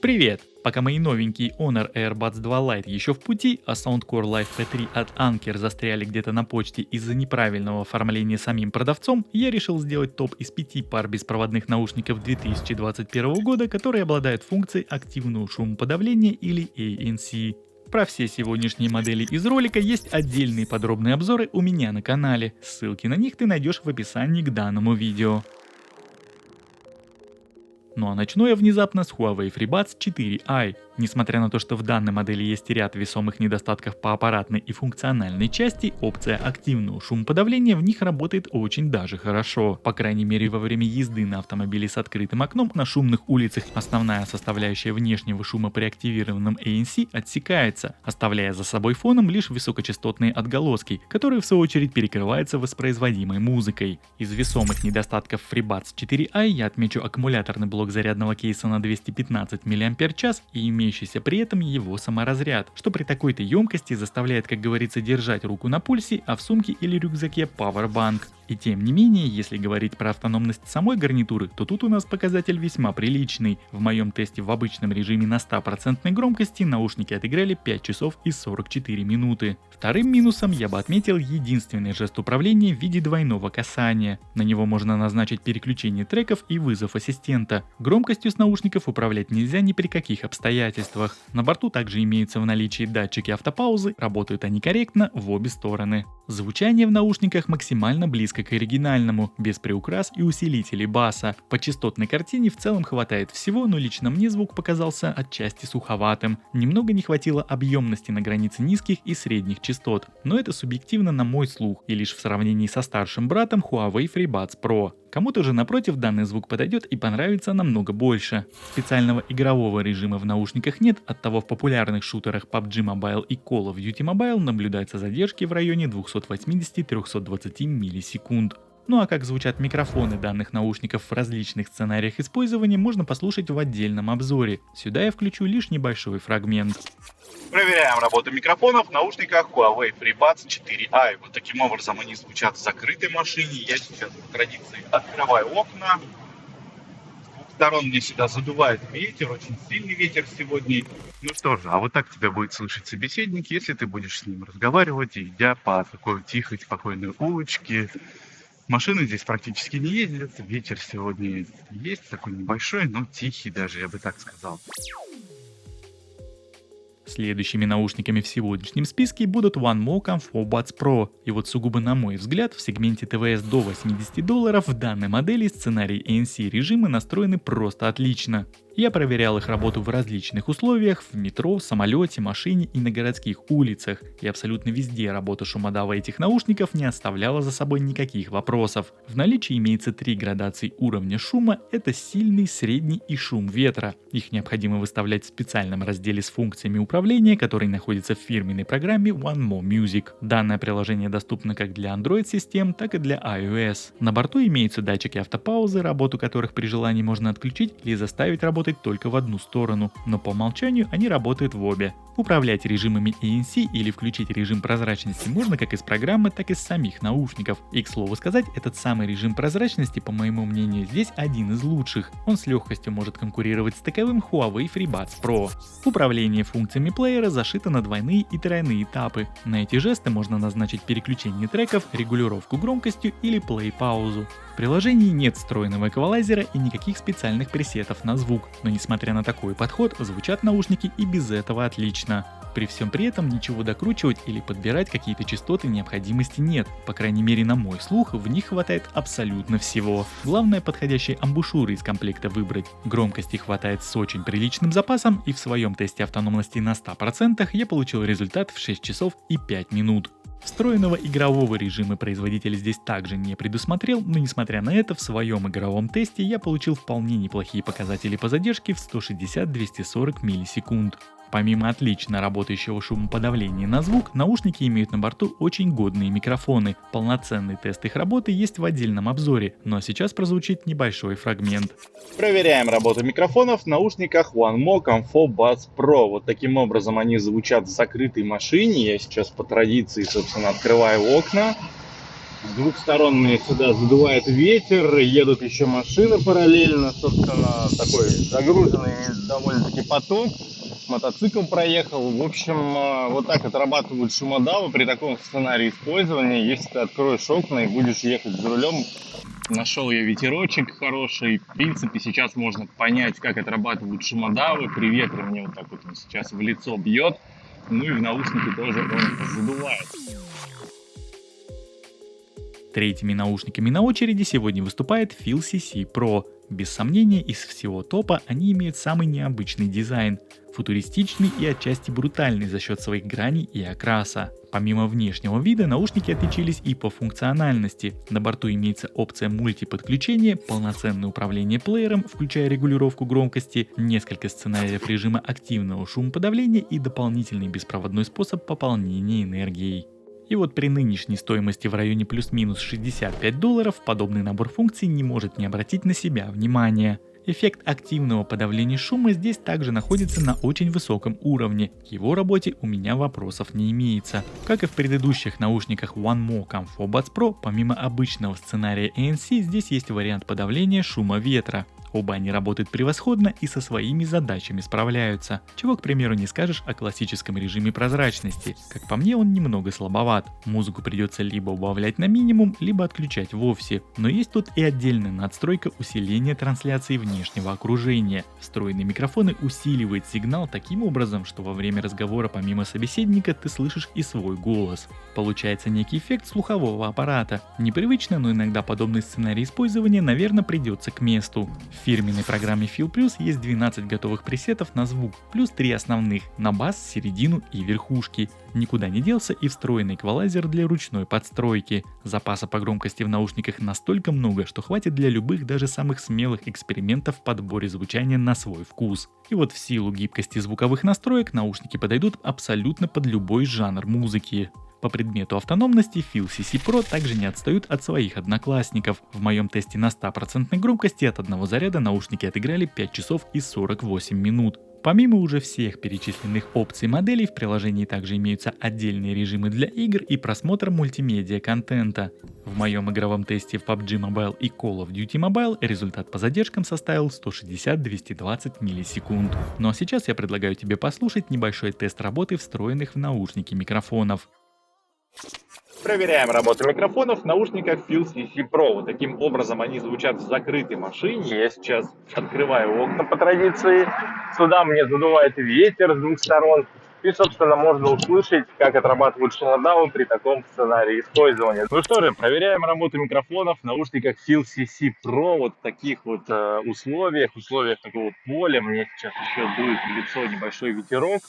Привет! Пока мои новенькие Honor Airbuds 2 Lite еще в пути, а Soundcore Life P3 от Anker застряли где-то на почте из-за неправильного оформления самим продавцом, я решил сделать топ из 5 пар беспроводных наушников 2021 года, которые обладают функцией активного шумоподавления или ANC. Про все сегодняшние модели из ролика есть отдельные подробные обзоры у меня на канале, ссылки на них ты найдешь в описании к данному видео. Ну а начну я внезапно с Huawei FreeBuds 4i. Несмотря на то, что в данной модели есть ряд весомых недостатков по аппаратной и функциональной части, опция активного шумоподавления в них работает очень даже хорошо. По крайней мере во время езды на автомобиле с открытым окном на шумных улицах основная составляющая внешнего шума при активированном ANC отсекается, оставляя за собой фоном лишь высокочастотные отголоски, которые в свою очередь перекрываются воспроизводимой музыкой. Из весомых недостатков FreeBuds 4i я отмечу аккумуляторный блок зарядного кейса на 215 мАч и имеющийся при этом его саморазряд, что при такой-то емкости заставляет, как говорится, держать руку на пульсе, а в сумке или рюкзаке Powerbank. И тем не менее, если говорить про автономность самой гарнитуры, то тут у нас показатель весьма приличный. В моем тесте в обычном режиме на 100% громкости наушники отыграли 5 часов и 44 минуты. Вторым минусом я бы отметил единственный жест управления в виде двойного касания. На него можно назначить переключение треков и вызов ассистента. Громкостью с наушников управлять нельзя ни при каких обстоятельствах. На борту также имеются в наличии датчики автопаузы, работают они корректно в обе стороны. Звучание в наушниках максимально близко к оригинальному, без приукрас и усилителей баса. По частотной картине в целом хватает всего, но лично мне звук показался отчасти суховатым. Немного не хватило объемности на границе низких и средних частот, но это субъективно на мой слух и лишь в сравнении со старшим братом Huawei FreeBuds Pro. Кому-то же напротив данный звук подойдет и понравится намного больше. Специального игрового режима в наушниках нет, оттого в популярных шутерах PUBG Mobile и Call of Duty Mobile наблюдаются задержки в районе 280-320 миллисекунд. Ну а как звучат микрофоны данных наушников в различных сценариях использования, можно послушать в отдельном обзоре. Сюда я включу лишь небольшой фрагмент. Проверяем работу микрофонов в наушниках Huawei FreeBuds 4i. Вот таким образом они звучат в закрытой машине. Я сейчас по традиции открываю окна. С двух сторон мне сюда задувает ветер, очень сильный ветер сегодня. Ну что же, а вот так тебя будет слышать собеседник, если ты будешь с ним разговаривать, идя по такой тихой, спокойной улочке. Машины здесь практически не ездят, ветер сегодня есть, такой небольшой, но тихий даже, я бы так сказал. Следующими наушниками в сегодняшнем списке будут OneMo Comfort Buds Pro. И вот сугубо на мой взгляд, в сегменте ТВС до $80 в данной модели сценарий ANC режимы настроены просто отлично. Я проверял их работу в различных условиях, в метро, самолете, машине и на городских улицах. И абсолютно везде работа шумодава этих наушников не оставляла за собой никаких вопросов. В наличии имеется 3 градации уровня шума, это сильный, средний и шум ветра. Их необходимо выставлять в специальном разделе с функциями управления, который находится в фирменной программе OneMo Music. Данное приложение доступно как для Android-систем, так и для iOS. На борту имеются датчики автопаузы, работу которых при желании можно отключить или заставить работать только в одну сторону, но по умолчанию они работают в обе. Управлять режимами ANC или включить режим прозрачности можно как из программы, так и с самих наушников. И к слову сказать, этот самый режим прозрачности, по моему мнению, здесь один из лучших. Он с легкостью может конкурировать с таковым Huawei FreeBuds Pro. Управление функциями плеера зашито на двойные и тройные этапы. На эти жесты можно назначить переключение треков, регулировку громкостью или плей-паузу. В приложении нет встроенного эквалайзера и никаких специальных пресетов на звук, но несмотря на такой подход, звучат наушники и без этого отлично. При всем при этом ничего докручивать или подбирать какие-то частоты необходимости нет, по крайней мере на мой слух в них хватает абсолютно всего. Главное подходящие амбушюры из комплекта выбрать. Громкости хватает с очень приличным запасом, и в своем тесте автономности на 100% я получил результат в 6 часов и 5 минут. Встроенного игрового режима производитель здесь также не предусмотрел, но несмотря на это, в своем игровом тесте я получил вполне неплохие показатели по задержке в 160-240 миллисекунд. Помимо отлично работающего шумоподавления на звук, наушники имеют на борту очень годные микрофоны. Полноценный тест их работы есть в отдельном обзоре, но сейчас прозвучит небольшой фрагмент. Проверяем работу микрофонов в наушниках OneMo Comfort Buds Pro. Вот таким образом они звучат в закрытой машине. Я сейчас по традиции, собственно, открываю окна. С двух сторон мне сюда задувает ветер, едут еще машины параллельно, собственно, такой загруженный довольно-таки поток. Мотоцикл проехал. В общем, вот так отрабатывают шумодавы при таком сценарии использования. Если ты откроешь окна и будешь ехать за рулем, нашел я ветерочек хороший. В принципе, сейчас можно понять, как отрабатывают шумодавы. При ветре мне вот так вот он сейчас в лицо бьет. Ну и в наушники тоже он задувает. Третьими наушниками на очереди сегодня выступает Feel CC Pro. Без сомнения, из всего топа они имеют самый необычный дизайн, футуристичный и отчасти брутальный за счет своих граней и окраса. Помимо внешнего вида, наушники отличились и по функциональности. На борту имеется опция мультиподключения, полноценное управление плеером, включая регулировку громкости, несколько сценариев режима активного шумоподавления и дополнительный беспроводной способ пополнения энергией. И вот при нынешней стоимости в районе плюс-минус $65 подобный набор функций не может не обратить на себя внимания. Эффект активного подавления шума здесь также находится на очень высоком уровне. К его работе у меня вопросов не имеется. Как и в предыдущих наушниках One More Comfort Buds Pro, помимо обычного сценария ANC, здесь есть вариант подавления шума ветра. Оба они работают превосходно и со своими задачами справляются. Чего, к примеру, не скажешь о классическом режиме прозрачности. Как по мне, он немного слабоват. Музыку придется либо убавлять на минимум, либо отключать вовсе. Но есть тут и отдельная надстройка усиления трансляции внешнего окружения. Встроенный микрофон усиливает сигнал таким образом, что во время разговора помимо собеседника ты слышишь и свой голос. Получается некий эффект слухового аппарата. Непривычно, но иногда подобный сценарий использования, наверное, придется к месту. В фирменной программе Feel Plus есть 12 готовых пресетов на звук, плюс 3 основных на бас, середину и верхушки. Никуда не делся и встроенный эквалайзер для ручной подстройки. Запаса по громкости в наушниках настолько много, что хватит для любых, даже самых смелых экспериментов в подборе звучания на свой вкус. И вот в силу гибкости звуковых настроек наушники подойдут абсолютно под любой жанр музыки. По предмету автономности Feel CC Pro также не отстают от своих одноклассников. В моем тесте на 100% громкости от одного заряда наушники отыграли 5 часов и 48 минут. Помимо уже всех перечисленных опций моделей, в приложении также имеются отдельные режимы для игр и просмотра мультимедиа контента. В моем игровом тесте в PUBG Mobile и Call of Duty Mobile результат по задержкам составил 160-220 миллисекунд. Ну а сейчас я предлагаю тебе послушать небольшой тест работы встроенных в наушники микрофонов. Проверяем работу микрофонов в наушниках Feel CC Pro. Вот таким образом они звучат в закрытой машине. Я сейчас открываю окна по традиции. Сюда мне задувает ветер с двух сторон. И, собственно, можно услышать, как отрабатывают шумодавы при таком сценарии использования. Ну что же, проверяем работу микрофонов в наушниках Feel CC Pro. Вот в таких вот условиях такого поля. Мне сейчас еще дует в лицо небольшой ветерок.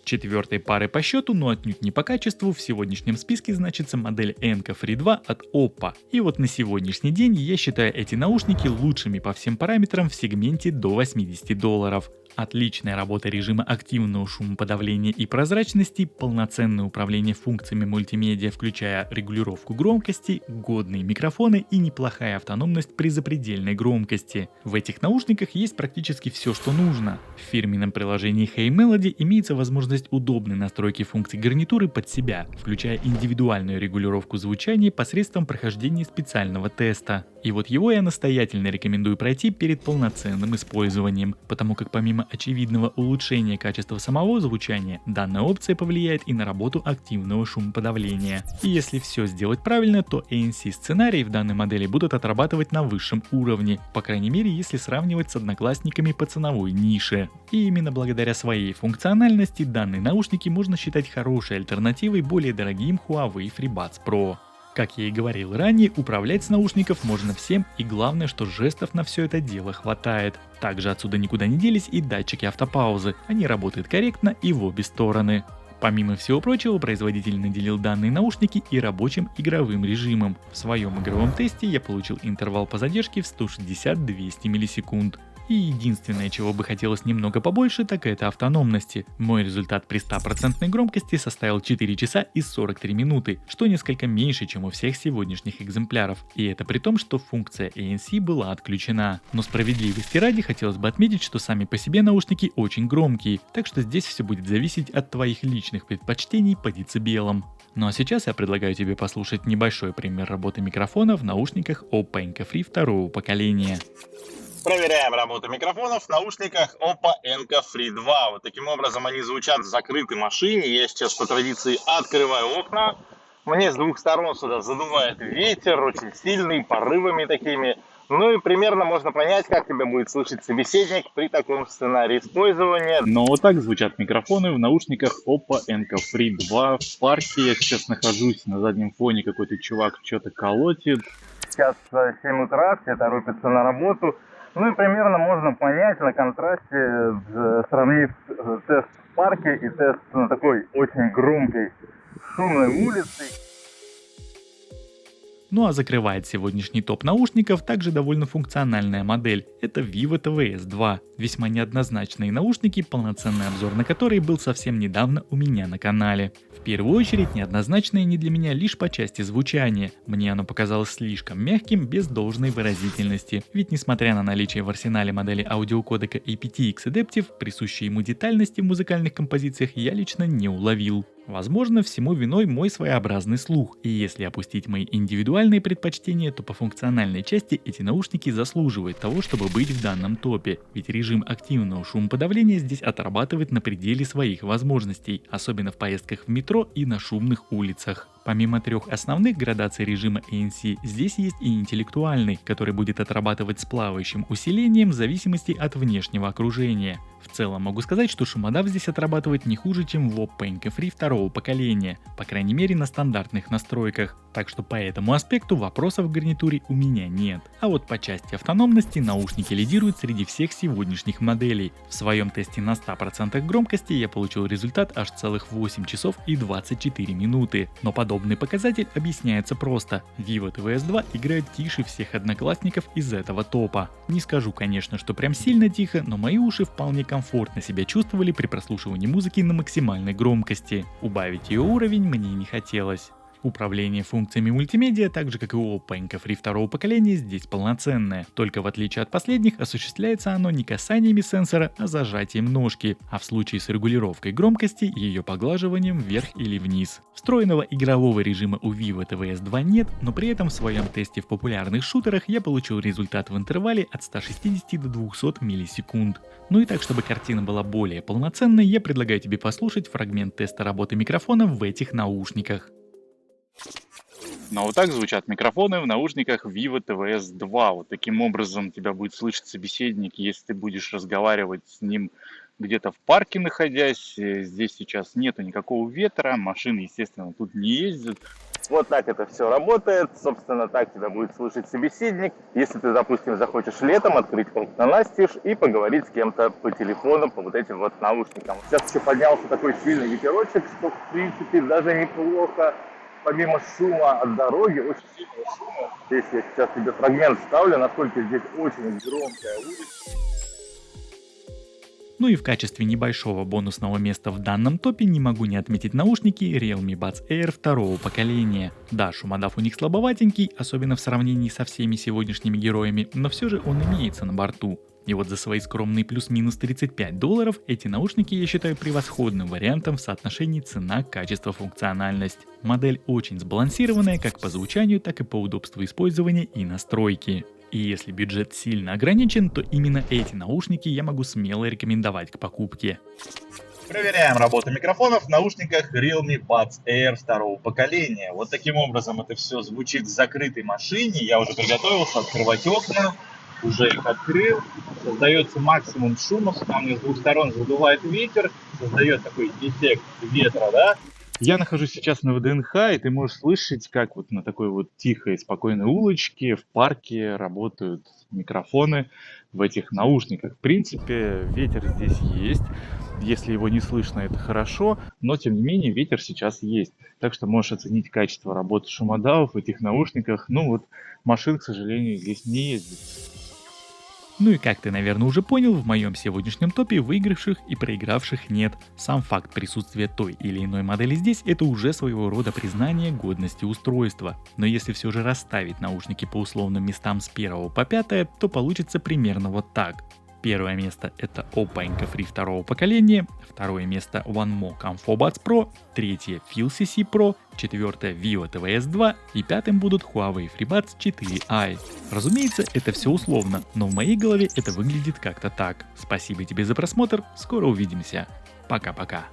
Четвертой парой по счету, но отнюдь не по качеству, в сегодняшнем списке значится модель Enco Free 2 от Oppo. И вот на сегодняшний день я считаю эти наушники лучшими по всем параметрам в сегменте до $80. Отличная работа режима активного шумоподавления и прозрачности, полноценное управление функциями мультимедиа, включая регулировку громкости, годные микрофоны и неплохая автономность при запредельной громкости. В этих наушниках есть практически все, что нужно. В фирменном приложении Hey Melody имеется возможность удобной настройки функций гарнитуры под себя, включая индивидуальную регулировку звучания посредством прохождения специального теста. И вот его я настоятельно рекомендую пройти перед полноценным использованием, потому как помимо очевидного улучшения качества самого звучания, данная опция повлияет и на работу активного шумоподавления. И если все сделать правильно, то ANC сценарии в данной модели будут отрабатывать на высшем уровне, по крайней мере если сравнивать с одноклассниками по ценовой нише. И именно благодаря своей функциональности данные наушники можно считать хорошей альтернативой более дорогим Huawei FreeBuds Pro. Как я и говорил ранее, управлять с наушников можно всем, и главное, что жестов на все это дело хватает. Также отсюда никуда не делись и датчики автопаузы, они работают корректно и в обе стороны. Помимо всего прочего, производитель наделил данные наушники и рабочим игровым режимом. В своем игровом тесте я получил интервал по задержке в 160-200 миллисекунд. И единственное, чего бы хотелось немного побольше, так это автономности. Мой результат при 100% громкости составил 4 часа и 43 минуты, что несколько меньше, чем у всех сегодняшних экземпляров. И это при том, что функция ANC была отключена. Но справедливости ради хотелось бы отметить, что сами по себе наушники очень громкие, так что здесь все будет зависеть от твоих личных предпочтений по децибелам. Ну а сейчас я предлагаю тебе послушать небольшой пример работы микрофона в наушниках Oppo Enco Free второго поколения. Проверяем работу микрофонов в наушниках Oppo Enco Free 2. Вот таким образом они звучат в закрытой машине. Я сейчас по традиции открываю окна. Мне с двух сторон сюда задувает ветер, очень сильный, порывами такими. Ну и примерно можно понять, как тебя будет слышать собеседник при таком сценарии использования. Но вот так звучат микрофоны в наушниках Oppo Enco Free 2 в парке. Я сейчас нахожусь на заднем фоне, какой-то чувак что-то колотит. Сейчас 7 утра, все торопятся на работу. Ну и примерно можно понять на контрасте, сравнив тест в парке и тест на такой очень громкой, шумной улице. Ну а закрывает сегодняшний топ наушников также довольно функциональная модель. Это Vivo TVS 2. Весьма неоднозначные наушники, полноценный обзор на которые был совсем недавно у меня на канале. В первую очередь неоднозначные не для меня лишь по части звучания. Мне оно показалось слишком мягким, без должной выразительности. Ведь несмотря на наличие в арсенале модели аудиокодека aptX Adaptive, присущей ему детальности в музыкальных композициях я лично не уловил. Возможно, всему виной мой своеобразный слух, и если опустить мои индивидуальные предпочтения, то по функциональной части эти наушники заслуживают того, чтобы быть в данном топе, ведь режим активного шумоподавления здесь отрабатывает на пределе своих возможностей, особенно в поездках в метро и на шумных улицах. Помимо трех основных градаций режима ANC, здесь есть и интеллектуальный, который будет отрабатывать с плавающим усилением в зависимости от внешнего окружения. В целом могу сказать, что шумодав здесь отрабатывает не хуже, чем в Oppo Enco Free второго поколения, по крайней мере на стандартных настройках, так что по этому аспекту вопросов в гарнитуре у меня нет. А вот по части автономности наушники лидируют среди всех сегодняшних моделей. В своем тесте на 100% громкости я получил результат аж целых 8 часов и 24 минуты, но подобный показатель объясняется просто. Vivo TVS 2 играет тише всех одноклассников из этого топа. Не скажу, конечно, что прям сильно тихо, но мои уши вполне комфортно себя чувствовали при прослушивании музыки на максимальной громкости. Убавить ее уровень мне не хотелось. Управление функциями мультимедиа, так же как и у Oppo Enco Free второго поколения, здесь полноценное. Только в отличие от последних, осуществляется оно не касаниями сенсора, а зажатием ножки, а в случае с регулировкой громкости ее поглаживанием вверх или вниз. Встроенного игрового режима у Vivo TVS 2 нет, но при этом в своем тесте в популярных шутерах я получил результат в интервале от 160 до 200 миллисекунд. Ну и так, чтобы картина была более полноценной, я предлагаю тебе послушать фрагмент теста работы микрофона в этих наушниках. Но вот так звучат микрофоны в наушниках Vivo TVS 2. Вот таким образом тебя будет слышать собеседник, если ты будешь разговаривать с ним где-то в парке находясь. Здесь сейчас нету никакого ветра, машины, естественно, тут не ездят. Вот так это все работает. Собственно, так тебя будет слышать собеседник. Если ты, допустим, захочешь летом открыть окна настежь и поговорить с кем-то по телефону, по вот этим вот наушникам. Сейчас еще поднялся такой сильный ветерочек, что, в принципе, даже неплохо. Помимо шума от дороги, очень сильного шума. Здесь я сейчас тебе фрагмент вставлю, насколько здесь очень громкая улица. Ну и в качестве небольшого бонусного места в данном топе не могу не отметить наушники Realme Buds Air второго поколения. Да, шумодав у них слабоватенький, особенно в сравнении со всеми сегодняшними героями, но все же он имеется на борту. И вот за свои скромные плюс-минус $35 эти наушники я считаю превосходным вариантом в соотношении цена-качество-функциональность. Модель очень сбалансированная как по звучанию, так и по удобству использования и настройки. И если бюджет сильно ограничен, то именно эти наушники я могу смело рекомендовать к покупке. Проверяем работу микрофонов в наушниках Realme Buds Air второго поколения. Вот таким образом это все звучит в закрытой машине. Я уже приготовился открывать окна. Уже их открыл, создается максимум шума, там с двух сторон задувает ветер, создает такой эффект ветра, да? Я нахожусь сейчас на ВДНХ, и ты можешь слышать, как вот на такой вот тихой, спокойной улочке в парке работают микрофоны в этих наушниках. В принципе, ветер здесь есть. Если его не слышно, это хорошо, но тем не менее ветер сейчас есть. Так что можешь оценить качество работы шумодавов в этих наушниках. Ну вот машин, к сожалению, здесь не ездит. Ну и как ты, наверное, уже понял, в моем сегодняшнем топе выигравших и проигравших нет. Сам факт присутствия той или иной модели здесь — это уже своего рода признание годности устройства. Но если все же расставить наушники по условным местам с 1 по 5, то получится примерно вот так. Первое место — это Oppo Enco Free второго поколения, второе место OneMore Comfort Buds Pro, третье Feel CC Pro, четвертое Vivo TVS 2 и пятым будут Huawei FreeBuds 4i. Разумеется, это все условно, но в моей голове это выглядит как-то так. Спасибо тебе за просмотр, скоро увидимся. Пока-пока.